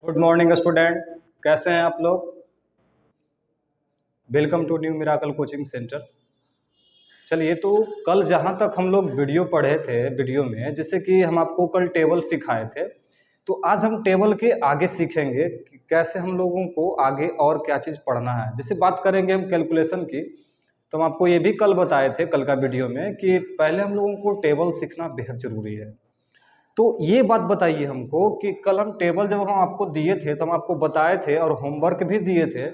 Good morning student, कैसे हैं आप लोग। Welcome to new miracle coaching centre. चलिए, तो कल जहाँ तक हम लोग वीडियो पढ़े थे, वीडियो में जैसे कि हम आपको कल टेबल सिखाए थे, तो आज हम टेबल के आगे सीखेंगे कि कैसे हम लोगों को आगे और क्या चीज़ पढ़ना है। जैसे बात करेंगे हम कैलकुलेशन की, तो हम आपको ये भी कल बताए थे कल का वीडियो में कि पहले हम लोगों को टेबल सीखना बेहद ज़रूरी है। तो ये बात बताइए हमको कि कल हम टेबल जब हम आपको दिए थे तो हम आपको बताए थे और होमवर्क भी दिए थे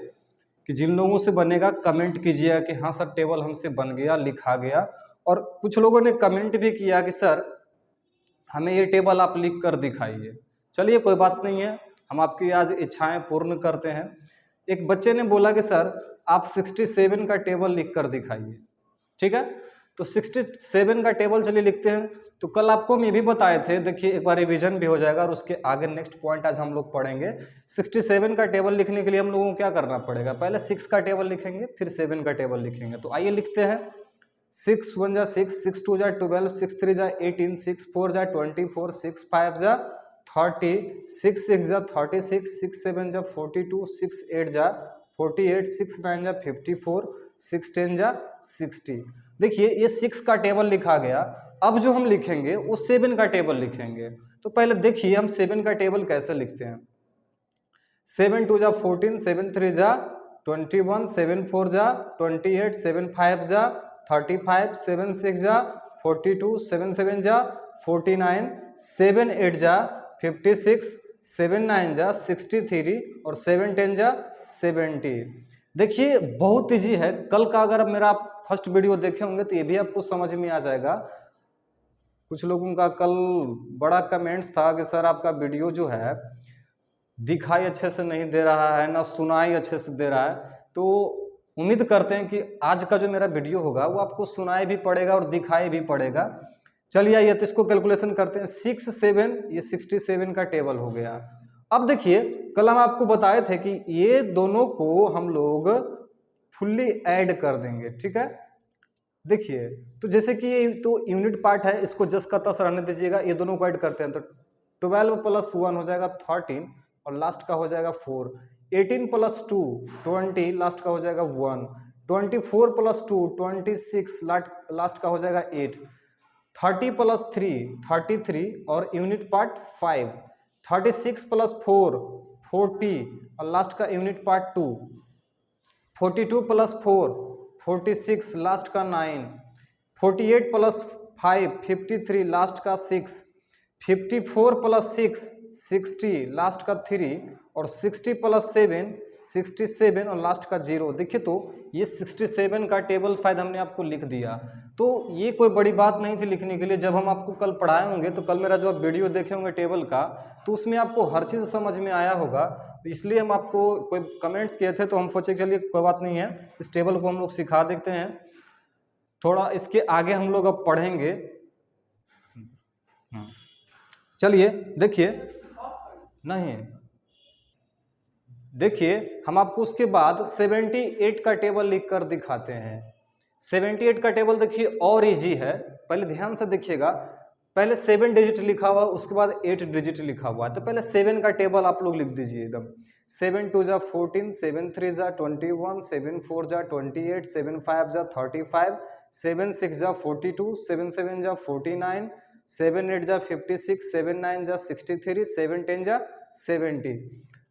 कि जिन लोगों से बनेगा कमेंट कीजिएगा कि हाँ सर टेबल हमसे बन गया, लिखा गया। और कुछ लोगों ने कमेंट भी किया कि सर हमें ये टेबल आप लिख कर दिखाइए। चलिए कोई बात नहीं है, हम आपकी आज इच्छाएं पूर्ण करते हैं। एक बच्चे ने बोला कि सर आप 67 का टेबल लिख कर दिखाइए। ठीक है, तो 67 का टेबल चलिए लिखते हैं। तो कल आपको हम ये भी बताए थे, देखिए एक बार रिवीजन भी हो जाएगा और उसके आगे नेक्स्ट पॉइंट आज हम लोग पढ़ेंगे। 67 का टेबल लिखने के लिए हम लोगों को क्या करना पड़ेगा, पहले 6 का टेबल लिखेंगे फिर 7 का टेबल लिखेंगे। तो आइए लिखते हैं। 6 1 जा 6, 6 2 जा 12, 6 3 जा 18, 6 4 जा 24, 6 5 जा 30, 6 6 जा 36, 6 7 जा 42, 6 8 जा 48, 6 9 जा 54, 6 10 जा 60। देखिए ये 6 का टेबल लिखा गया। अब जो हम लिखेंगे वो 7 का टेबल लिखेंगे। तो पहले देखिए हम 7 का टेबल कैसे लिखते हैं। 7 2 जा 14, 7 3 जा 21, 7 4 जा 28, 7 5 जा 35, 7 6 जा 42, 7 7 जा 49, 7 8 जा 56, 7 9 जा 63 और 7 10 जा 70। देखिए बहुत ईजी है। कल का अगर मेरा आप फर्स्ट वीडियो देखे होंगे तो ये भी आपको समझ में आ जाएगा। कुछ लोगों का कल बड़ा कमेंट्स था कि सर आपका वीडियो जो है दिखाई अच्छे से नहीं दे रहा है, ना सुनाई अच्छे से दे रहा है। तो उम्मीद करते हैं कि आज का जो मेरा वीडियो होगा वो आपको सुनाई भी पड़ेगा और दिखाई भी पड़ेगा। चलिए आइए तो इसको कैलकुलेशन करते हैं। 6 7 ये 67 का टेबल हो गया। अब देखिए कल हम आपको बताए थे कि ये दोनों को हम लोग फुल्ली ऐड कर देंगे। ठीक है, देखिए तो जैसे कि ये तो यूनिट पार्ट है, इसको जस्ट का तस रहने दीजिएगा। ये दोनों को ऐड करते हैं तो 12 प्लस 1 हो जाएगा 13 और लास्ट का हो जाएगा 4। 18 प्लस 2 20, लास्ट का हो जाएगा 1। 24 प्लस 2 26, लास्ट का हो जाएगा 8। 30 प्लस 3 33 और यूनिट पार्ट 5। 36 प्लस 4 40 और लास्ट का यूनिट पार्ट 2। 42 प्लस 4 46, लास्ट का 9। 48 प्लस 5 53, लास्ट का 6। 54 प्लस 6 60, लास्ट का 3 और 60 प्लस 7 67 और लास्ट का 0। देखिए तो ये 67 का टेबल शायद हमने आपको लिख दिया। तो ये कोई बड़ी बात नहीं थी लिखने के लिए। जब हम आपको कल पढ़ाए होंगे तो कल मेरा जो आप वीडियो देखे होंगे टेबल का, तो उसमें आपको हर चीज़ समझ में आया होगा। तो इसलिए हम आपको कोई कमेंट्स किए थे तो हम सोचे चलिए कोई बात नहीं है, इस टेबल को हम लोग सिखा देखते हैं। थोड़ा इसके आगे हम लोग अब पढ़ेंगे। चलिए देखिए, नहीं देखिए हम आपको उसके बाद 78 का टेबल लिख कर दिखाते हैं। 78 का टेबल देखिए और इजी है। पहले ध्यान से देखिएगा, पहले 7 डिजिट लिखा हुआ, उसके बाद 8 डिजिट लिखा हुआ है। तो पहले 7 का टेबल आप लोग लिख दीजिए एकदम। 7 2 जा 14, 7 3 जा 21, 7 4 जा 28, 7 5 जा 35, 7 6 जा 42, 7 7 जा 49, 7 8 जा 56, 7 9 जा 63, 7 10 जा 70।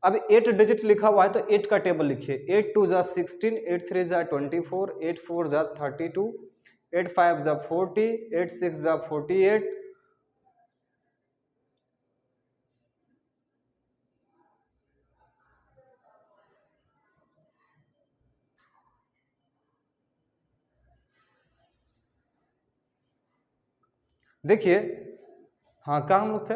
अब 8 डिजिट लिखा हुआ है तो 8 का टेबल लिखिए। 8 2 जा 16, 8 3 जा 24, 8 4 जा 32, 8 5 जा 40, 8 6 जा 48। देखिए हाँ कहाँ हम लोग थे,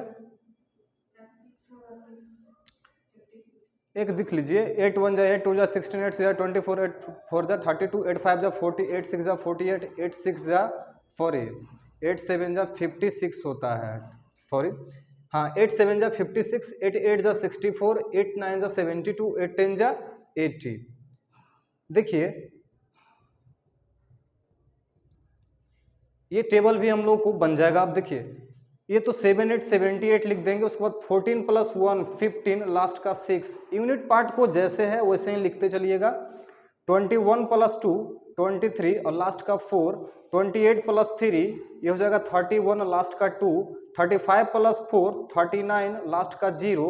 एक दिख लीजिए। 8 1 जा 8 2 जा 16, 8 6 जा 24, 8 4 जा 32, 8 5 जा 40, 8 6 जा 48, 8 6 जा 40, 8 7 जा 56 होता है, सॉरी हाँ 8 7 जा 56, 8 8 जा 64, 8 9 जा 72, 8 10 जा 80। देखिए ये टेबल भी हम लोग को बन जाएगा। अब देखिए ये तो 7 8 78 लिख देंगे, उसके बाद 14 + 1 15, लास्ट का 6। यूनिट पार्ट को जैसे है वैसे ही लिखते चलिएगा। 21 + 2 23 और लास्ट का 4, 28 + 3 ये हो जाएगा 31, लास्ट का 2, 35 + 4 39, लास्ट का 0,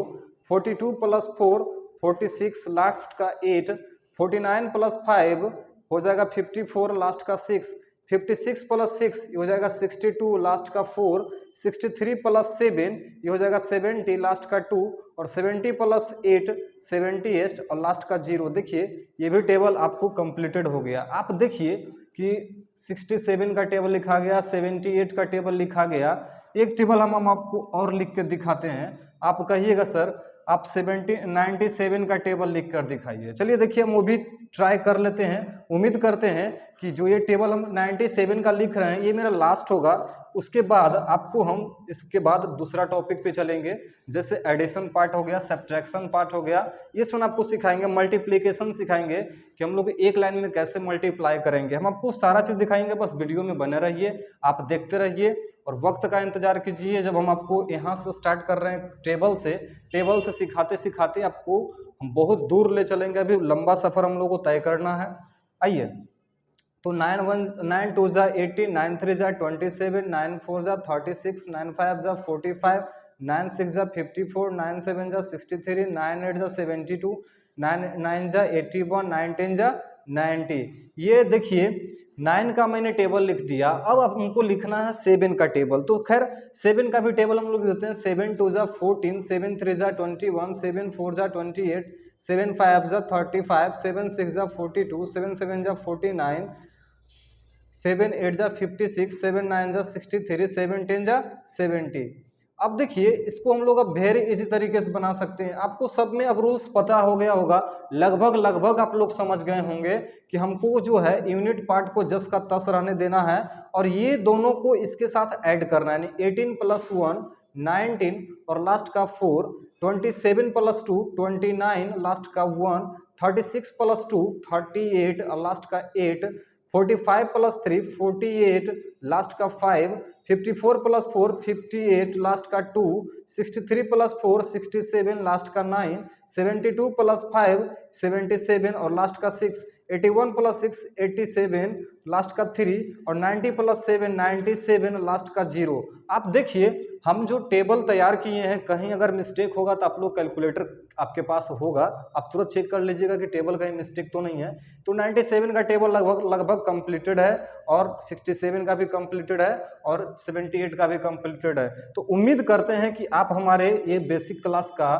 42 + 4 46, लास्ट का 8, 49 + 5 हो जाएगा 54, लास्ट का 6, 56 + 6 ये हो जाएगा 62, लास्ट का 4, 63 + 7 ये हो जाएगा 70, लास्ट का 2, और 70 + 8 78 और लास्ट का 0। देखिए ये भी टेबल आपको कंप्लीटेड हो गया। आप देखिए कि 67 का टेबल लिखा गया, 78 का टेबल लिखा गया। एक टेबल हम आपको और लिख के दिखाते हैं। आप कहिएगा सर आप 97 का टेबल लिख कर दिखाइए। चलिए देखिए हम वो भी ट्राई कर लेते हैं। उम्मीद करते हैं कि जो ये टेबल हम 97 का लिख रहे हैं ये मेरा लास्ट होगा। उसके बाद आपको हम इसके बाद दूसरा टॉपिक पे चलेंगे, जैसे एडिशन पार्ट हो गया, सब्ट्रैक्शन पार्ट हो गया। इसमें आपको सिखाएंगे, मल्टीप्लिकेशन सिखाएंगे कि हम लोग एक लाइन में कैसे मल्टीप्लाई करेंगे। हम आपको सारा चीज़ दिखाएंगे, बस वीडियो में बने रहिए, आप देखते रहिए और वक्त का इंतजार कीजिए। जब हम आपको यहाँ से स्टार्ट कर रहे हैं टेबल से सिखाते सिखाते आपको हम बहुत दूर ले चलेंगे। अभी लंबा सफर हम लोग को तय करना है। आइए, तो 9 2 जा 18, 9 3 जा 27, 9 4 जा 36, 9 5 जा 45, 9 6 जा 54, 9 7 जा 63, 9 8 जा 72, 9 9 जा 81, 9 10 जा 90। ये देखिए 9 का मैंने टेबल लिख दिया। अब हमको लिखना है 7 का टेबल। तो खैर 7 का भी टेबल हम लोग देते हैं। 7 2 जा 14, 7 3 जा 21, 7 4 जा 28, 7 5 जा 35, 7 6 जा 42, 7 7 जा 49, 7 8 जा 56, 7 9 जा 63, 7 10 जा 70। अब देखिए इसको हम लोग अब वेरी इजी तरीके से बना सकते हैं। आपको सब में अब रूल्स पता हो गया होगा, लगभग आप लोग समझ गए होंगे कि हमको जो है यूनिट पार्ट को जस का तस रहने देना है और ये दोनों को इसके साथ ऐड करना है। यानी 18 + 1 19 और लास्ट का 4, 27 + 2 29, लास्ट का 1, 36 + 2 38 और लास्ट का 8, 45 + 3 48, लास्ट का 5, 54 + 4 58, लास्ट का 2, 63 + 4 67, लास्ट का 9, 72 + 5 77 और लास्ट का 6, 81 + 6 87, लास्ट का 3 और 90 + 7 97, लास्ट का 0। आप देखिए हम जो टेबल तैयार किए हैं, कहीं अगर मिस्टेक होगा तो आप लोग कैलकुलेटर आपके पास होगा, आप तुरंत चेक कर लीजिएगा कि टेबल कहीं मिस्टेक तो नहीं है। तो 97 का टेबल लगभग कंप्लीटेड है और 67 का भी कंप्लीटेड है और 78 का भी कंप्लीटेड है। तो उम्मीद करते हैं कि आप हमारे ये बेसिक क्लास का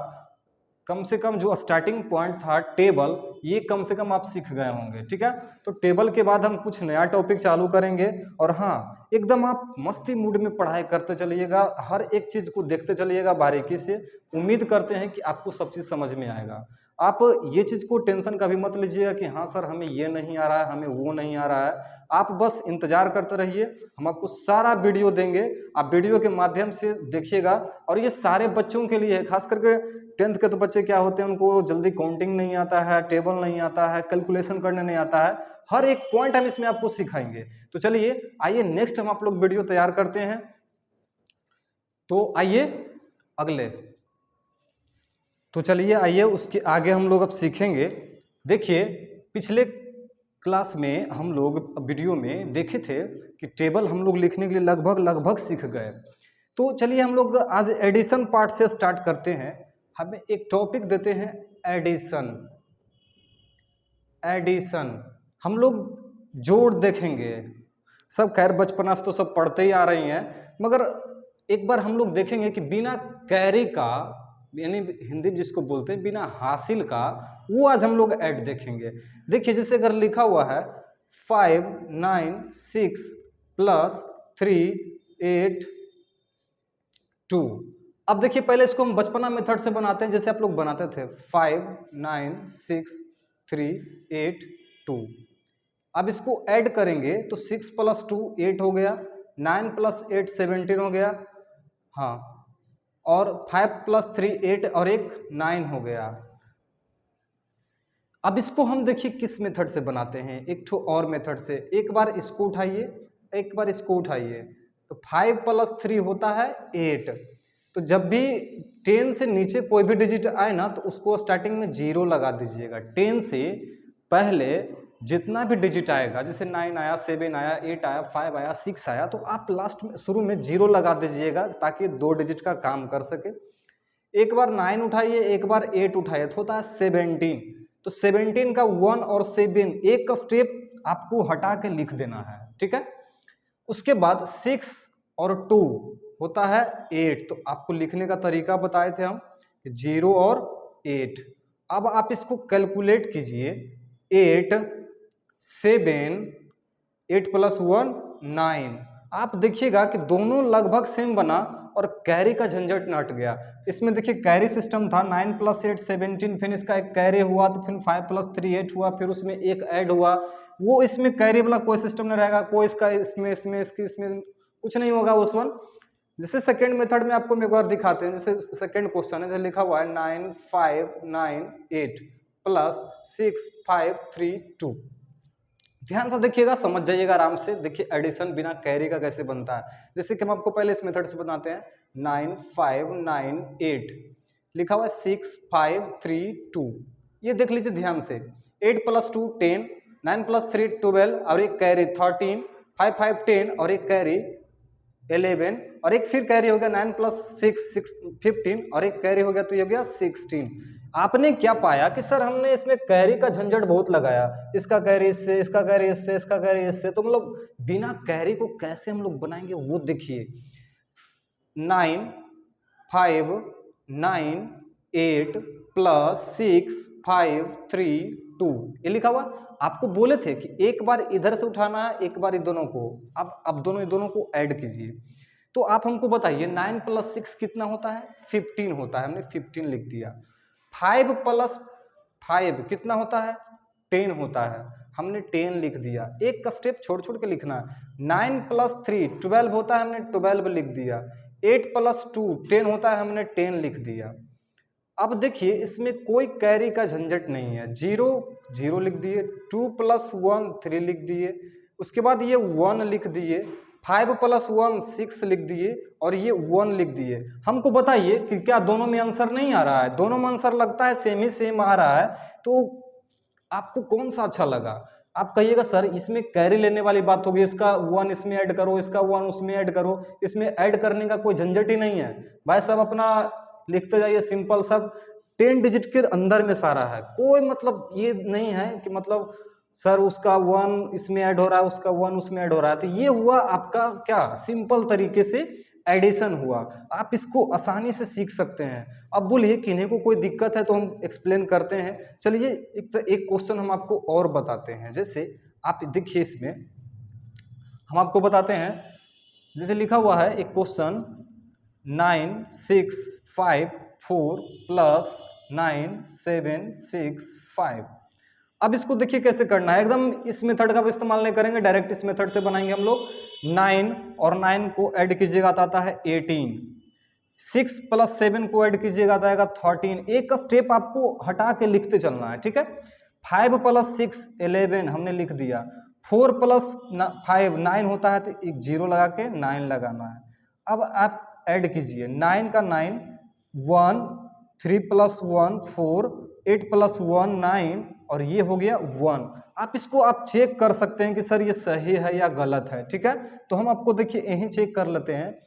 कम से कम जो स्टार्टिंग पॉइंट था टेबल, ये कम से कम आप सीख गए होंगे। ठीक है, तो टेबल के बाद हम कुछ नया टॉपिक चालू करेंगे। और हाँ, एकदम आप मस्ती मूड में पढ़ाई करते चलिएगा, हर एक चीज को देखते चलिएगा बारीकी से। उम्मीद करते हैं कि आपको सब चीज समझ में आएगा। आप ये चीज को टेंशन कभी मत लीजिएगा कि हाँ सर हमें ये नहीं आ रहा है, हमें वो नहीं आ रहा है। आप बस इंतजार करते रहिए, हम आपको सारा वीडियो देंगे, आप वीडियो के माध्यम से देखिएगा। और ये सारे बच्चों के लिए है, खास करके 10th के तो बच्चे क्या होते हैं, उनको जल्दी काउंटिंग नहीं आता है, टेबल नहीं आता है, कैलकुलेशन करने नहीं आता है। हर एक पॉइंट हम इसमें आपको सिखाएंगे। तो चलिए आइए नेक्स्ट हम आप लोग वीडियो तैयार करते हैं। तो आइए अगले, तो चलिए आइए उसके आगे हम लोग अब सीखेंगे। देखिए पिछले क्लास में हम लोग वीडियो में देखे थे कि टेबल हम लोग लिखने के लिए लगभग सीख गए। तो चलिए हम लोग आज एडिशन पार्ट से स्टार्ट करते हैं। हमें एक टॉपिक देते हैं एडिशन। हम लोग जोड़ देखेंगे। सब खैर बचपना से तो सब पढ़ते ही आ रही हैं, मगर एक बार हम लोग देखेंगे कि बिना कैरी का, यानी हिंदी में जिसको बोलते हैं बिना हासिल का, वो आज हम लोग ऐड देखेंगे। देखिए जैसे अगर लिखा हुआ है 5 9 6 + 3 8 2। अब देखिए पहले इसको हम बचपना मेथड से बनाते हैं, जैसे आप लोग बनाते थे 5 9 6 3 8 2। अब इसको ऐड करेंगे तो 6 + 2 8 हो गया, 9 + 8 17 हो गया, हाँ, और 5 + 3 8 और एक 9 हो गया। अब इसको हम देखिए किस मेथड से बनाते हैं, एक ठो और मेथड से। एक बार इसको उठाइए, एक बार इसको उठाइए, तो 5 + 3 होता है 8। तो जब भी 10 से नीचे कोई भी डिजिट आए ना तो उसको स्टार्टिंग में 0 लगा दीजिएगा। 10 से पहले जितना भी डिजिट आएगा, जैसे 9 आया, 7 आया, 8 आया, 5 आया, 6 आया, तो आप लास्ट में शुरू में 0 लगा दीजिएगा ताकि 2 डिजिट का काम कर सके। एक बार 9 उठाइए, एक बार 8 उठाइए तो होता है 17। तो 17 का 1 और 7 एक का स्टेप आपको हटा के लिख देना है, ठीक है। उसके बाद 6 और 2 होता है 8। तो आपको लिखने का तरीका बताए थे हम, 0 और 8। अब आप इसको कैलकुलेट कीजिए। 8 7 8 + 1 9। आप देखिएगा कि दोनों लगभग सेम बना और कैरी का झंझट न हट गया। इसमें देखिए कैरी सिस्टम था, 9 + 8 17, फिर इसका एक कैरी हुआ, तो फिर 5 + 3 8 हुआ, फिर उसमें एक ऐड हुआ। वो इसमें कैरी वाला कोई सिस्टम नहीं रहेगा, कोई इसका इसमें कुछ नहीं होगा उस वन। जैसे सेकेंड मेथड में आपको एक बार दिखाते हैं। जैसे सेकेंड क्वेश्चन है, जैसे लिखा हुआ है 9 5 9 8 + 6 5 3 2। ध्यान से देखिएगा, समझ जाइएगा आराम से। देखिए एडिशन बिना कैरी का कैसे बनता है। जैसे कि हम आपको पहले इस मेथड से बताते हैं। 9 5 9 8 लिखा हुआ है 6 5 3 2। ये देख लीजिए ध्यान से। 8 + 2 10, 9 + 3 12 और एक कैरी 13, 5 5 10 और एक कैरी 11 और एक फिर कैरी हो गया 9 + 6 15 और एक कैरी हो गया, तो ये हो गया 16। आपने क्या पाया कि सर हमने इसमें कैरी का झंझट बहुत लगाया, इसका कैरी इससे, इसका कैरी इससे, इसका कैरी इससे, तो मतलब बिना कैरी को कैसे हम लोग बनाएंगे वो देखिए। 9 5 9 8 + 6 5 3 2 ये लिखा हुआ। आपको बोले थे कि एक बार इधर से उठाना है, एक बार इन दोनों को। अब दोनों को ऐड कीजिए। तो आप हमको बताइए 9 + 6 कितना होता है? 15 होता है। हमने 15 लिख दिया। 5 + 5 कितना होता है? 10 होता है। हमने 10 लिख दिया। एक का स्टेप छोड़ छोड़ के लिखना है। 9 + 3 12 होता है, हमने 12 लिख दिया। 8 + 2 10 होता है, हमने 10 लिख दिया। अब देखिए इसमें कोई कैरी का झंझट नहीं है। 0 0 लिख दिए, 2 + 1 3 लिख दिए, उसके बाद ये 1 लिख दिए, 5 + 1 6 लिख दिए और ये 1 लिख दिए। हमको बताइए कि क्या दोनों में आंसर नहीं आ रहा है? दोनों में आंसर लगता है सेम ही सेम आ रहा है। तो आपको कौन सा अच्छा लगा? आप कहिएगा सर इसमें कैरी लेने वाली बात होगी, इसका 1 इसमें ऐड करो, इसका 1 उसमें ऐड करो। इसमें ऐड करने का कोई झंझट ही नहीं है भाई। सब अपना लिखते जाइए, सिंपल सब 10 डिजिट के अंदर में सारा है। कोई मतलब ये नहीं है कि मतलब सर उसका 1 इसमें ऐड हो रहा है, उसका 1 उसमें ऐड हो रहा है। तो ये हुआ आपका क्या, सिंपल तरीके से एडिशन हुआ। आप इसको आसानी से सीख सकते हैं। अब बोलिए किन्हीं को कोई दिक्कत है तो हम एक्सप्लेन करते हैं। चलिए एक क्वेश्चन हम आपको और बताते हैं। जैसे आप देखिए इसमें हम आपको बताते हैं, जैसे लिखा हुआ है एक क्वेश्चन 9 6 5 4 + 9 7 6 5। अब इसको देखिए कैसे करना है। एकदम इस मेथड का इस्तेमाल नहीं करेंगे, डायरेक्ट इस मेथड से बनाएंगे हम लोग। 9 और 9 को ऐड कीजिएगा तो आता है 18। 6 + 7 को ऐड कीजिएगा तो आएगा 13। एक का स्टेप आपको हटा के लिखते चलना है, ठीक है। 5 + 6 11 हमने लिख दिया। 4 + 5 9 होता है, तो एक 0 लगा के 9 लगाना है। अब आप ऐड कीजिए 9 का 9 1 3 + 1 4 8 + 1 9 और ये हो गया 1। आप इसको आप चेक कर सकते हैं कि सर ये सही है या गलत है, ठीक है। तो हम आपको देखिए यहीं चेक कर लेते हैं।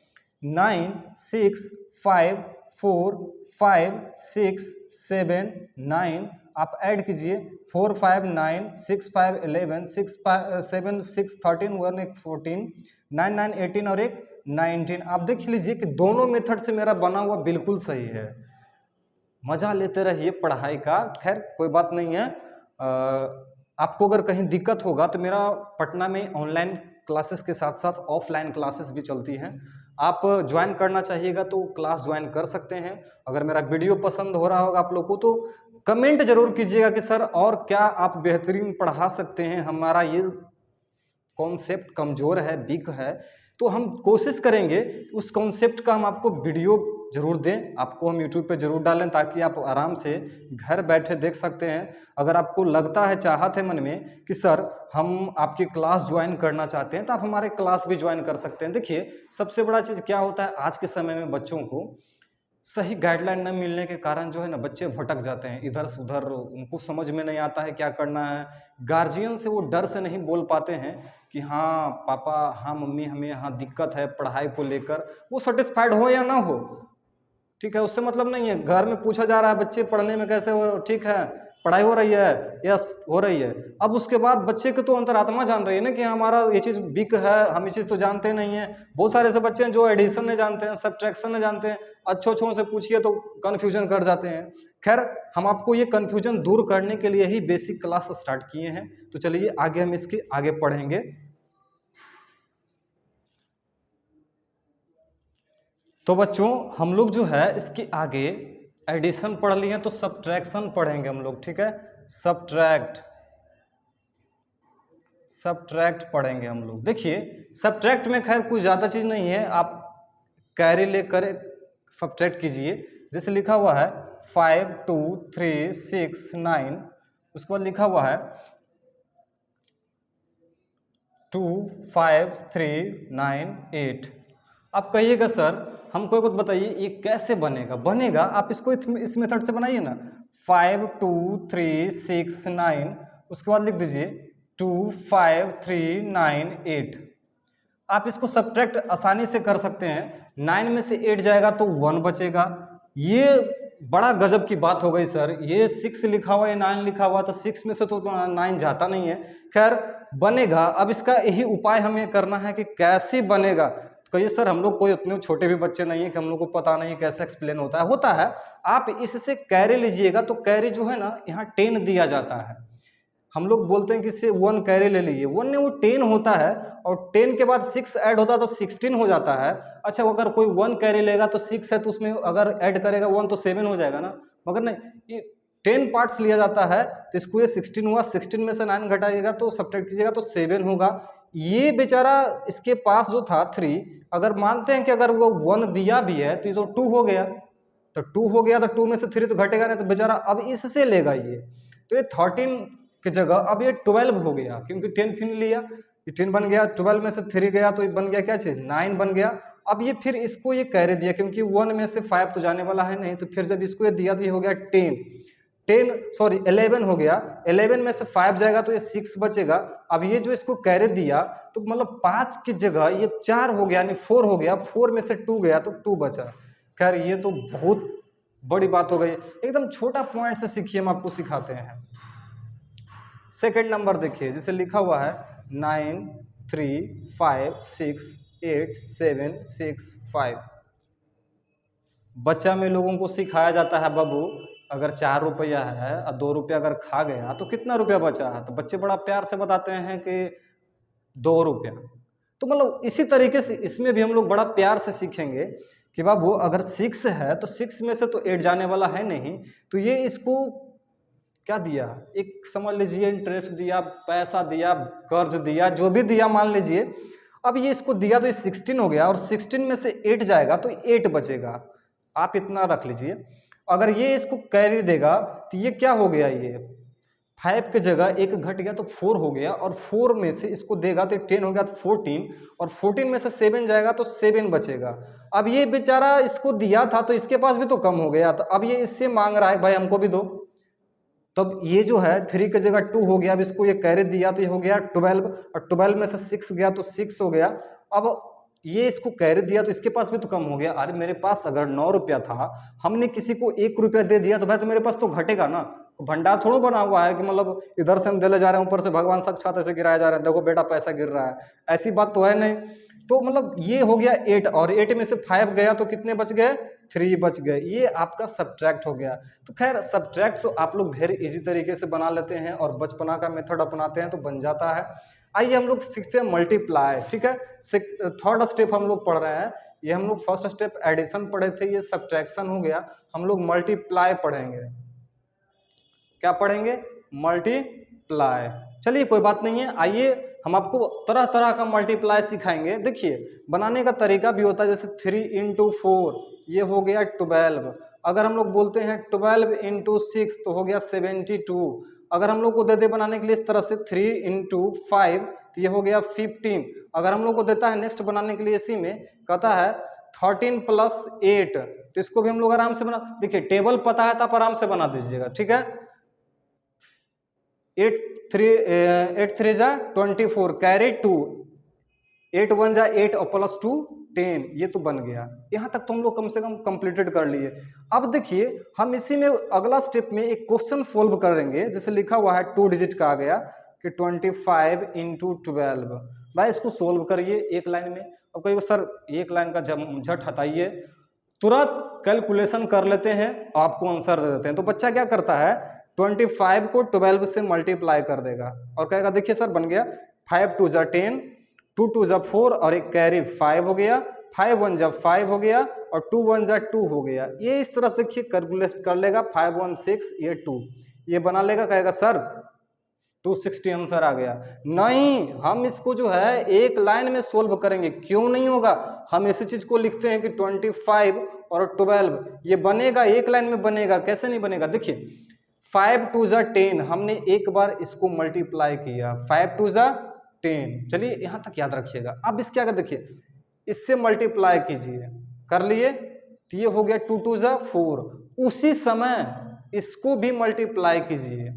9 6 5 4 5 6 7 9 आप ऐड कीजिए। 4 5 9 6 5 11 6 7 6 13 1 एक 14 9 9 18 और एक 19। आप देख लीजिए कि दोनों मेथड से मेरा बना हुआ बिल्कुल सही है। मजा लेते रहिए पढ़ाई का। खैर कोई बात नहीं है। आपको अगर कहीं दिक्कत होगा तो मेरा पटना में ऑनलाइन क्लासेस के साथ साथ ऑफलाइन क्लासेस भी चलती हैं। आप ज्वाइन करना चाहिएगा तो क्लास ज्वाइन कर सकते हैं। अगर मेरा वीडियो पसंद हो रहा होगा आप लोग को तो कमेंट जरूर कीजिएगा कि सर और क्या आप बेहतरीन पढ़ा सकते हैं। हमारा ये कॉन्सेप्ट कमज़ोर है, वीक है, तो हम कोशिश करेंगे उस कॉन्सेप्ट का हम आपको वीडियो ज़रूर दें, आपको हम यूट्यूब पे ज़रूर डालें ताकि आप आराम से घर बैठे देख सकते हैं। अगर आपको लगता है, चाहत है मन में कि सर हम आपकी क्लास ज्वाइन करना चाहते हैं, तो आप हमारे क्लास भी ज्वाइन कर सकते हैं। देखिए, सबसे बड़ा चीज़ क्या होता है, आज के समय में बच्चों को सही गाइडलाइन न मिलने के कारण जो है ना, बच्चे भटक जाते हैं इधर से उधर, उनको समझ में नहीं आता है क्या करना है। गार्जियन से वो डर से नहीं बोल पाते हैं कि हाँ पापा, हाँ मम्मी, हमें यहाँ दिक्कत है पढ़ाई को लेकर। वो सेटिस्फाइड हो या ना हो, ठीक है, उससे मतलब नहीं है। घर में पूछा जा रहा है बच्चे पढ़ने में कैसे हो, ठीक है पढ़ाई हो रही है, यस हो रही है। अब उसके बाद बच्चे को तो अंतरात्मा जान रही है ना कि हमारा ये चीज़ वीक है, हम ये चीज़ तो जानते नहीं है। बहुत सारे ऐसे बच्चे हैं जो एडिशन नहीं जानते हैं, सब्ट्रैक्शन नहीं जानते हैं, अच्छों से पूछिए तो कन्फ्यूजन कर जाते हैं। खैर, हम आपको ये कन्फ्यूजन दूर करने के लिए ही बेसिक क्लास स्टार्ट किए हैं। तो चलिए आगे हम इसके आगे पढ़ेंगे। तो बच्चों, हम लोग जो है इसके आगे एडिशन पढ़ लिए तो सब्ट्रैक्शन पढ़ेंगे हम लोग, ठीक है। सब्ट्रैक्ट पढ़ेंगे हम लोग। देखिए, सब्ट्रैक्ट में खैर कोई ज़्यादा चीज़ नहीं है, आप कैरी लेकर सब्ट्रैक्ट कीजिए। जैसे लिखा हुआ है 5 2 3 6 9, उसके बाद लिखा हुआ है 2 5 3 9 8। आप कहिएगा सर हमको एक बात बताइए, ये कैसे बनेगा आप इसको इस मेथड से बनाइए ना। 5 2 3 6 9, उसके बाद लिख दीजिए 2 5 3 9 8। आप इसको सब्ट्रैक्ट आसानी से कर सकते हैं। 9 में से 8 जाएगा तो 1 बचेगा। ये बड़ा गजब की बात हो गई सर, ये 6 लिखा हुआ है 9 लिखा हुआ, तो 6 में से तो 9 जाता नहीं है। खैर बनेगा। अब इसका यही उपाय हमें करना है कि कैसे बनेगा। तो कहिए सर हम लोग कोई उतने छोटे भी बच्चे नहीं है कि हम लोग को पता नहीं कैसे एक्सप्लेन होता है। आप इससे कैरी लीजिएगा तो कैरी जो है ना, यहाँ 10 दिया जाता है। हम लोग बोलते हैं कि इससे 1 कैरी ले लीजिए, 1 में वो 10 होता है और 10 के बाद 6 ऐड होता है तो 16 हो जाता है। अच्छा, अगर कोई 1 कैरी लेगा तो 6 है तो उसमें अगर ऐड करेगा 1 तो 7 हो जाएगा ना, मगर नहीं, ये 10 पार्ट्स लिया जाता है तो इसको ये 16 हुआ। 16 में से 9 घटाइएगा तो सब्ट्रैक्ट कीजिएगा तो 7 होगा। ये बेचारा इसके पास जो था 3, अगर मानते हैं कि अगर वो 1 दिया भी है तो ये तो 2 हो गया, तो 2 हो गया तो 2 में से 3 तो घटेगा नहीं, तो बेचारा अब इससे लेगा ये, तो ये 13 की जगह अब ये 12 हो गया, क्योंकि 10 फिर लिया, ये 10 बन गया, 12 में से 3 गया तो ये बन गया क्या चीज़, 9 बन गया। अब ये फिर इसको ये कैरी दिया, क्योंकि 1 में से 5 तो जाने वाला है नहीं, तो फिर जब इसको ये दिया तो ये हो गया 11 हो गया। 11 में से 5 जाएगा तो ये 6 बचेगा। अब ये जो इसको कैरी दिया तो मतलब 5 की जगह ये 4 हो गया, यानी 4 हो गया, 4 में से 2 गया तो 2 बचा। खैर ये तो बहुत बड़ी बात हो गई, एकदम छोटा पॉइंट से सीखिए, हम आपको सिखाते हैं। सेकंड नंबर देखिए, जैसे लिखा हुआ है 9 3 5 6 8 7 6 5। बच्चा में लोगों को सिखाया जाता है बाबू, अगर 4 रुपया है और 2 रुपया अगर खा गया तो कितना रुपया बचा है, तो बच्चे बड़ा प्यार से बताते हैं कि 2 रुपया। तो मतलब इसी तरीके से इसमें भी हम लोग बड़ा प्यार से सीखेंगे कि बाबू अगर 6 है तो 6 में से तो 8 जाने वाला है नहीं, तो ये इसको क्या दिया, एक समझ लीजिए इंटरेस्ट दिया, पैसा दिया, कर्ज दिया, जो भी दिया मान लीजिए। अब ये इसको दिया तो ये 16 हो गया, और 16 में से 8 जाएगा तो 8 बचेगा, आप इतना रख लीजिए। अगर ये इसको कैरी देगा तो ये क्या हो गया, ये 5 की जगह 1 घट गया तो 4 हो गया, और 4 में से इसको देगा तो 10 हो गया तो 14, और 14 में से 7 जाएगा तो 7 बचेगा। अब ये बेचारा इसको दिया था तो इसके पास भी तो कम हो गया, तो अब ये इससे मांग रहा है भाई हमको भी दो। तब ये जो है 3 की जगह 2 हो गया, अब इसको ये कैरी दिया तो ये हो गया 12, और 12 में से 6 गया तो 6 हो गया। अब ये इसको कैरी दिया तो इसके पास भी तो कम हो गया। अरे मेरे पास अगर 9 रुपया था, हमने किसी को 1 रुपया दे दिया तो भाई तो मेरे पास तो घटेगा ना। भंडार थोड़ा बना हुआ है कि मतलब इधर से हम देले जा रहे हैं, ऊपर से भगवान साक्षात ऐसे गिराया जा रहा है, देखो बेटा पैसा गिर रहा है, ऐसी बात तो है नहीं। तो मतलब ये हो गया 8, और 8 में से 5 गया तो कितने बच गए, 3 बच गए। ये आपका सब्ट्रैक्ट हो गया। तो खैर सब्ट्रैक्ट तो आप लोग वेरी इजी तरीके से बना लेते हैं, और बचपना का मेथड अपनाते हैं तो बन जाता है। आइए हम लोग सीखते हैं मल्टीप्लाई, ठीक है। थर्ड स्टेप हम लोग पढ़ रहे हैं। ये हम लोग फर्स्ट स्टेप एडिशन पढ़े थे, ये सब्ट्रैक्शन हो गया। हम लोग मल्टीप्लाई पढ़ेंगे। क्या पढ़ेंगे, मल्टीप्लाई। चलिए कोई बात नहीं है, आइए हम आपको तरह तरह का मल्टीप्लाई सिखाएंगे। देखिए बनाने का तरीका भी होता है, जैसे 3 × 4 ये हो गया 12। अगर हम लोग बोलते हैं 12 इंटू 6 तो हो गया 72। अगर हम लोग को देते बनाने के लिए इस तरह से 3 इंटू 5 तो ये हो गया 15। अगर हम लोग को देता है नेक्स्ट बनाने के लिए इसी में कहता है 13 प्लस 8 तो इसको भी हम लोग आराम से बना, देखिए टेबल पता है तो आप आराम से बना दीजिएगा, ठीक है। 8 3 जा 24 कैरी 2, 8 1 जा 8 और प्लस 2 10, ये तो बन गया। यहाँ तक तो हम लोग कम से कम कंप्लीटेड कर लिए। अब देखिए हम इसी में अगला स्टेप में एक क्वेश्चन सोल्व करेंगे, जैसे लिखा हुआ है 2 डिजिट का आ गया कि 25 इंटू 12। भाई इसको सोल्व करिए एक लाइन में। अब कहिए सर एक लाइन का झट हटाइए, तुरंत कैलकुलेशन कर लेते हैं, आपको आंसर दे देते हैं। तो बच्चा क्या करता है 25 को 12 से मल्टीप्लाई कर देगा और कहेगा देखिए सर बन गया 5 2 जा 10, 2 2 जा 4 और एक कैरी 5 हो गया, 5 1 जा 5 हो गया और 2 1 जा 2 हो गया। ये इस तरह से देखिए कैलकुलेट कर लेगा 5 1 6 ये 2 ये बना लेगा, कहेगा सर 260 आंसर आ गया। नहीं, हम इसको जो है एक लाइन में सोल्व करेंगे। क्यों नहीं होगा, हम इसी चीज को लिखते हैं कि 25 और 12 ये बनेगा एक लाइन में बनेगा। कैसे नहीं बनेगा, देखिए 5 2 जा 10 हमने एक बार इसको मल्टीप्लाई किया, 5 2 जा 10, चलिए यहां तक याद रखिएगा। अब इसके आगे देखिए इससे मल्टीप्लाई कीजिए, कर लिए तो ये हो गया 2 2 जा 4, उसी समय इसको भी मल्टीप्लाई कीजिए,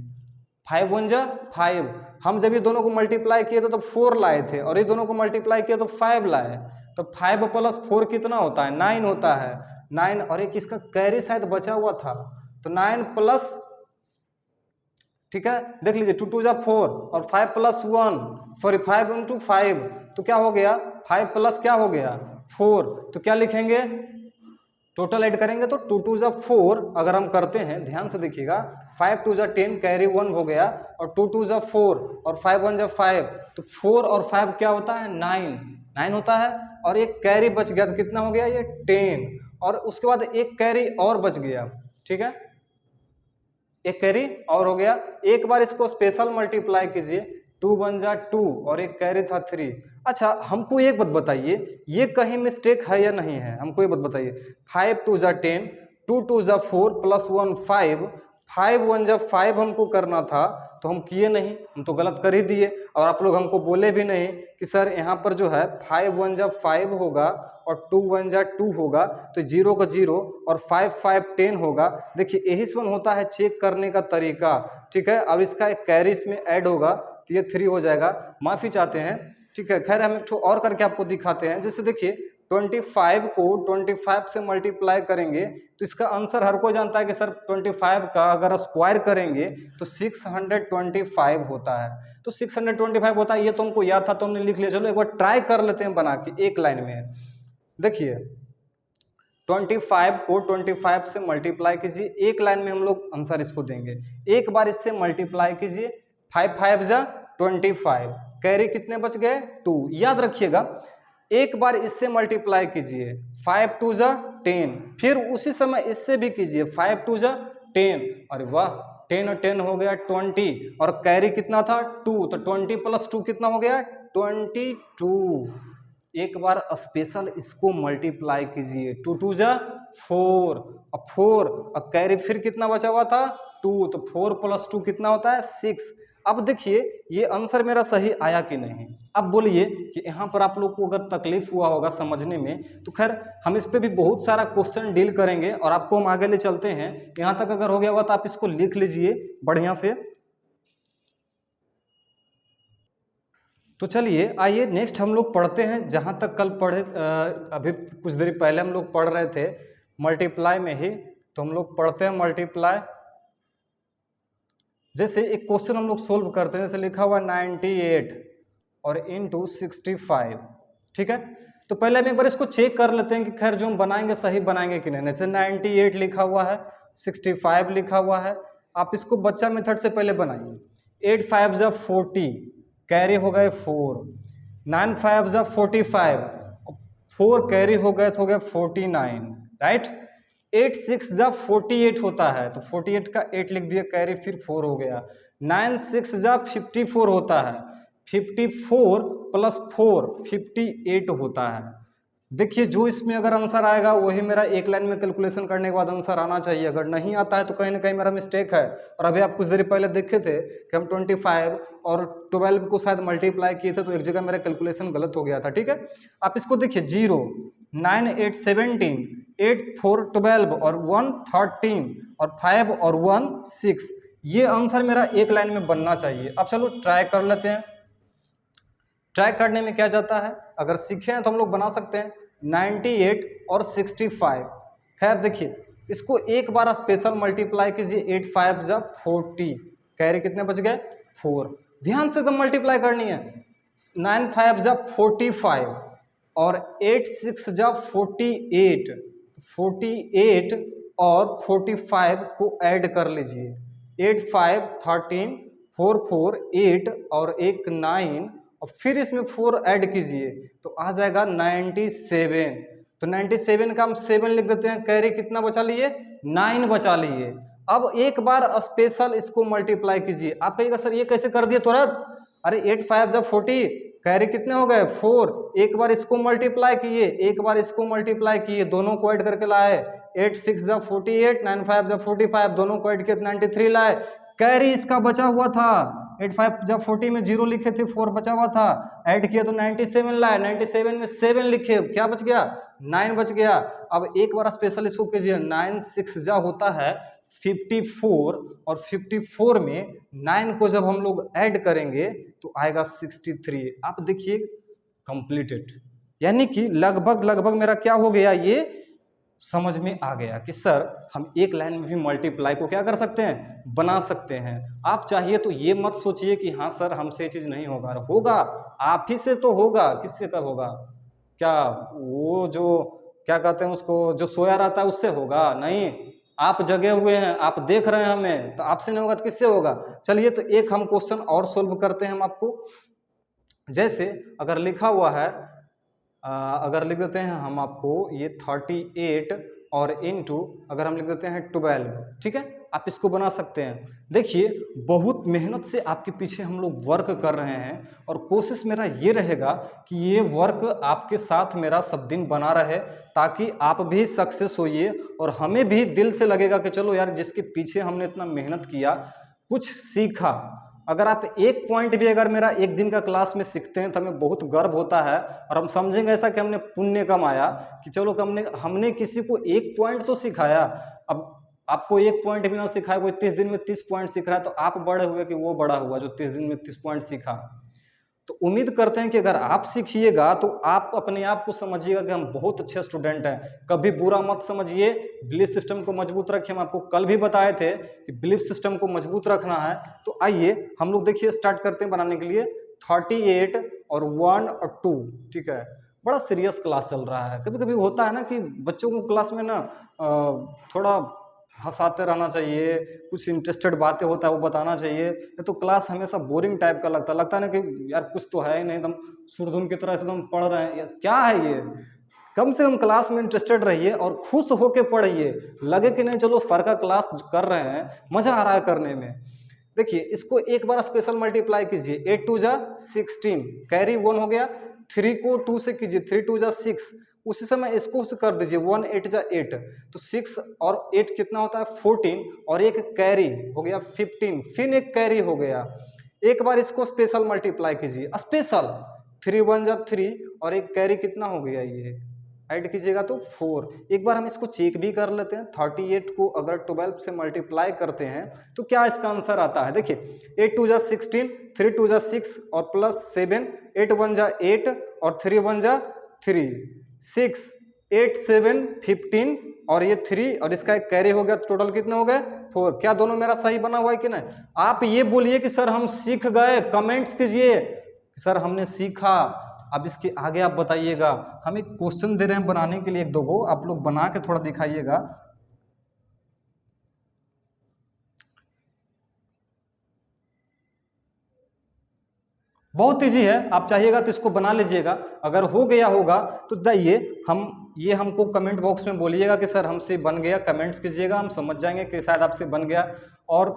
5 1 जा 5। हम जब ये दोनों को मल्टीप्लाई किए थे तो 4 लाए थे और ये दोनों को मल्टीप्लाई किया तो 5 लाए, तो 5 प्लस 4 कितना होता है 9 होता है, 9 और एक इसका कैरी शायद बचा हुआ था तो 9 प्लस, ठीक है देख लीजिए 2 2 जा 4 और 5 प्लस 1 सॉरी 5 इंटू 5 तो क्या हो गया 5 प्लस क्या हो गया 4, तो क्या लिखेंगे टोटल ऐड करेंगे तो 2 2 जा 4 अगर हम करते हैं ध्यान से देखिएगा 5 2 जा 10 कैरी 1 हो गया और 2 2 जा 4 और 5 1 जा 5 तो 4 और 5 क्या होता है 9 होता है और एक कैरी बच गया तो कितना हो गया ये 10 और उसके बाद एक कैरी और बच गया, ठीक है एक कैरी और हो गया। एक बार इसको स्पेशल मल्टीप्लाई कीजिए 2 1 जा 2 और एक कैरी था 3। अच्छा हमको एक बात बताइए ये कहीं मिस्टेक है या नहीं है, हमको ये बात बताइए 5 2 जा 10, 2 2 जा 4 प्लस 1 5, 5 1 जा 5 हमको करना था तो हम किए नहीं, हम तो गलत कर ही दिए। और आप लोग हमको बोले भी नहीं कि सर यहाँ पर जो है 5 1 जा 5 होगा और 2 1 जा 2 होगा तो 0 का 0 और 5 5 10 होगा। देखिए यही से होता है चेक करने का तरीका, ठीक है। अब इसका एक कैरी इसमें ऐड होगा तो ये 3 हो जाएगा, माफ़ी चाहते हैं, ठीक है। खैर हम एक ठो और करके आपको दिखाते हैं। जैसे देखिए 25 को 25 से मल्टीप्लाई करेंगे तो इसका आंसर हर कोई जानता है कि सर 25 का अगर स्क्वायर करेंगे तो 625 होता है, तो 625 होता है। ये तो हमको याद था तो हमने लिख लिया। चलो एक बार ट्राई कर लेते हैं बना के एक लाइन में। देखिए 25 को 25 से मल्टीप्लाई कीजिए, एक लाइन में हम लोग आंसर इसको देंगे। एक बार इससे मल्टीप्लाई कीजिए 5 5 जा 25, कैरी कितने बच गए 2, याद रखिएगा। एक बार इससे मल्टीप्लाई कीजिए 5 2 जा 10, फिर उसी समय इससे भी कीजिए 5 2 जा 10, अरे वाह 10 और 10 हो गया 20 और कैरी कितना था 2, तो 20 प्लस 2 कितना हो गया 22। एक बार स्पेशल इसको मल्टीप्लाई कीजिए 2 2 जा 4 और 4 और कैरी फिर कितना बचा हुआ था 2, तो 4 प्लस 2 कितना होता है 6। अब देखिए ये आंसर मेरा सही आया कि नहीं। अब बोलिए कि यहाँ पर आप लोग को अगर तकलीफ हुआ होगा समझने में तो खैर हम इस पे भी बहुत सारा क्वेश्चन डील करेंगे और आपको हम आगे ले चलते हैं। यहाँ तक अगर हो गया होगा तो आप इसको लिख लीजिए बढ़िया से। तो चलिए आइए नेक्स्ट हम लोग पढ़ते हैं जहाँ तक कल पढ़े, अभी कुछ देर पहले हम लोग पढ़ रहे थे मल्टीप्लाई में ही, तो हम लोग पढ़ते हैं मल्टीप्लाई। जैसे एक क्वेश्चन हम लोग सोल्व करते हैं, जैसे लिखा हुआ 98 और इंटू 65, ठीक है। तो पहले हम एक बार इसको चेक कर लेते हैं कि खैर जो हम बनाएंगे सही बनाएंगे कि नहीं। जैसे 98 लिखा हुआ है, 65 लिखा हुआ है, आप इसको बच्चा मेथड से पहले बनाइए। 8 5 जा 40, कैरी हो गए 4, 9 5 जा 45, 4 कैरी हो गए तो हो गया 49, राइट। 8 6 जा 48 होता है तो 48 का 8 लिख दिया, कैरी फिर 4 हो गया। 9 6 जा 54 होता है, 54 प्लस 4 58 होता है। देखिए जो इसमें अगर आंसर आएगा वही मेरा एक लाइन में कैलकुलेशन करने के बाद आंसर आना चाहिए, अगर नहीं आता है तो कहीं ना कहीं मेरा मिस्टेक है। और अभी आप कुछ देर पहले देखे थे कि हम 25 और 12 को शायद मल्टीप्लाई किए थे, तो एक जगह मेरा कैलकुलेशन गलत हो गया था। ठीक है, आप इसको देखिए 0, 9, 8, 17, 8, 4, 12 और 1, 13 और 5 और 1, 6, ये आंसर मेरा एक लाइन में बनना चाहिए। अब चलो ट्राई कर लेते हैं। ट्राई करने में क्या जाता है, अगर सीखे हैं तो हम लोग बना सकते हैं। 98 और 65, खैर देखिए इसको एक बार स्पेशल मल्टीप्लाई कीजिए, 8 5 जा 40, कैरी कितने बच गए 4, ध्यान से एकदम मल्टीप्लाई करनी है। 9 5 जा 45 और 8 6 जा 48, 48 और 45 को ऐड कर लीजिए, 8 5 13 4 4 8 और एक 9 और फिर इसमें 4 ऐड कीजिए तो आ जाएगा 97। तो 97 का हम 7 लिख देते हैं, कैरी कितना बचा लिए 9 बचा लिए। अब एक बार स्पेशल इसको मल्टीप्लाई कीजिए। आप कहिएगा सर ये कैसे कर दिए तुरंत, अरे 8 5 जब 40, कैरी कितने हो गए 4, एक बार इसको मल्टीप्लाई किए, एक बार इसको मल्टीप्लाई किए, दोनों को ऐड करके लाए, 8 6 जब 48, 9 5 जब 45, दोनों को ऐड किए 93 लाए, कैरी इसका बचा हुआ था। 8 5 जब 40 में 0 लिखे थे, 4 बचा हुआ था, ऐड किया तो 97 लाए, 97 में 7 लिखे, क्या बच गया 9 बच गया। अब एक बार स्पेशल इसको कीजिए, 9 6 जा होता है 54 और 54 में 9 को जब हम लोग ऐड करेंगे तो आएगा 63। आप देखिए कंप्लीटेड, यानी कि लगभग लगभग मेरा क्या हो गया, ये समझ में आ गया कि सर हम एक लाइन में भी मल्टीप्लाई को क्या कर सकते हैं, बना सकते हैं। आप चाहिए तो ये मत सोचिए कि हाँ सर हमसे ये चीज़ नहीं होगा, होगा आप ही से तो होगा, किससे का होगा, क्या वो जो क्या कहते हैं उसको जो सोया रहता है उससे होगा, नहीं, आप जगे हुए हैं, आप देख रहे हैं हमें, तो आपसे नहीं होगा तो किससे होगा। चलिए तो एक हम क्वेश्चन और सोल्व करते हैं हम आपको। जैसे अगर लिखा हुआ है, अगर लिख देते हैं हम आपको ये 38 और इनटू अगर हम लिख देते हैं 12, ठीक है, आप इसको बना सकते हैं। देखिए बहुत मेहनत से आपके पीछे हम लोग वर्क कर रहे हैं और कोशिश मेरा ये रहेगा कि ये वर्क आपके साथ मेरा सब दिन बना रहे, ताकि आप भी सक्सेस होइए और हमें भी दिल से लगेगा कि चलो यार जिसके पीछे हमने इतना मेहनत किया कुछ सीखा। अगर आप एक पॉइंट भी अगर मेरा एक दिन का क्लास में सीखते हैं तो हमें बहुत गर्व होता है और हम समझेंगे ऐसा कि हमने पुण्य कमाया, कि चलो हमने किसी को एक पॉइंट तो सिखाया। अब आपको एक पॉइंट भी ना सिखाया, कोई 30 दिन में 30 पॉइंट सीख रहा है, तो आप बड़े हुए कि वो बड़ा हुआ जो 30 दिन में 30 पॉइंट सीखा। तो उम्मीद करते हैं कि अगर आप सीखिएगा तो आप अपने आप को समझिएगा कि हम बहुत अच्छे स्टूडेंट हैं। कभी बुरा मत समझिए, बिलीफ सिस्टम को मजबूत रखिए। हम आपको कल भी बताए थे कि बिलीफ सिस्टम को मजबूत रखना है। तो आइए हम लोग देखिए स्टार्ट करते हैं बनाने के लिए 38 और 1 और 2, ठीक है। बड़ा सीरियस क्लास चल रहा है। कभी कभी होता है ना कि बच्चों को क्लास में ना थोड़ा हंसाते रहना चाहिए, कुछ इंटरेस्टेड बातें होता है वो बताना चाहिए, ये तो क्लास हमेशा बोरिंग टाइप का लगता है ना कि यार कुछ तो है ही नहीं, एकदम सुरधुम की तरह एकदम पढ़ रहे हैं, क्या है ये। कम से कम क्लास में इंटरेस्टेड रहिए और खुश होके पढ़िए, लगे कि नहीं चलो सर का क्लास कर रहे हैं, मजा आ रहा है करने में। देखिए इसको एक बार स्पेशल मल्टीप्लाई कीजिए, 8 2 जा 16, कैरी 1 हो गया, 3 को 2 से कीजिए, 3 2 जा 6, उसी समय इसको कर दीजिए 1 8 जा 8, तो 6 और 8 कितना होता है 14 और एक कैरी हो गया 15, फिर एक कैरी हो गया। एक बार इसको स्पेशल मल्टीप्लाई कीजिए, स्पेशल 3 1 जा 3 और एक कैरी कितना हो गया, ये ऐड कीजिएगा तो 4। एक बार हम इसको चेक भी कर लेते हैं, 38 को अगर 12 से मल्टीप्लाई करते हैं तो क्या इसका आंसर आता है। देखिए 8 2 जा 16, 3 2 जा 6 और प्लस 7, 8 1 जा 8 और 3 1 जा 3, 6 8 7 15 और ये 3 और इसका एक कैरी हो गया, टोटल कितने हो गए 4। क्या दोनों मेरा सही बना हुआ है कि नहीं। आप ये बोलिए कि सर हम सीख गए, कमेंट्स कीजिए सर हमने सीखा। अब इसके आगे आप बताइएगा, हम एक क्वेश्चन दे रहे हैं बनाने के लिए, एक दो गो आप लोग बना के थोड़ा दिखाइएगा। बहुत ईजी है, आप चाहिएगा तो इसको बना लीजिएगा। अगर हो गया होगा तो बताइए, हमको कमेंट बॉक्स में बोलिएगा कि सर हमसे बन गया, कमेंट्स कीजिएगा, हम समझ जाएंगे कि शायद आपसे बन गया। और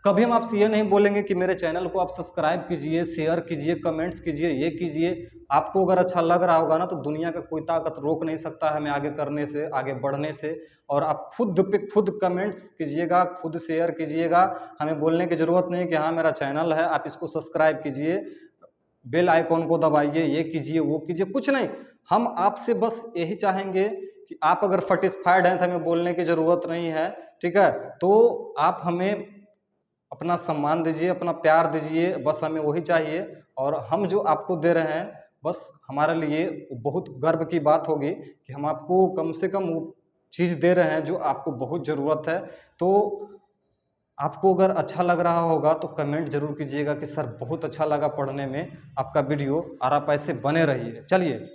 कभी हम आपसे ये नहीं बोलेंगे कि मेरे चैनल को आप सब्सक्राइब कीजिए, शेयर कीजिए, कमेंट्स कीजिए, ये कीजिए। आपको अगर अच्छा लग रहा होगा ना तो दुनिया का कोई ताकत रोक नहीं सकता हमें आगे करने से, आगे बढ़ने से। और आप खुद पे खुद कमेंट्स कीजिएगा, खुद शेयर कीजिएगा। हमें बोलने की ज़रूरत नहीं कि हाँ मेरा चैनल है, आप इसको सब्सक्राइब कीजिए, बेल आइकॉन को दबाइए, ये कीजिए, वो कीजिए, कुछ नहीं। हम आपसे बस यही चाहेंगे कि आप अगर सेटिस्फाइड हैं तो हमें बोलने की ज़रूरत नहीं है, ठीक है। तो आप हमें अपना सम्मान दीजिए, अपना प्यार दीजिए, बस हमें वही चाहिए। और हम जो आपको दे रहे हैं बस हमारे लिए बहुत गर्व की बात होगी कि हम आपको कम से कम वो चीज़ दे रहे हैं जो आपको बहुत ज़रूरत है। तो आपको अगर अच्छा लग रहा होगा तो कमेंट ज़रूर कीजिएगा कि सर बहुत अच्छा लगा पढ़ने में आपका वीडियो, और आप ऐसे बने रहिए। चलिए।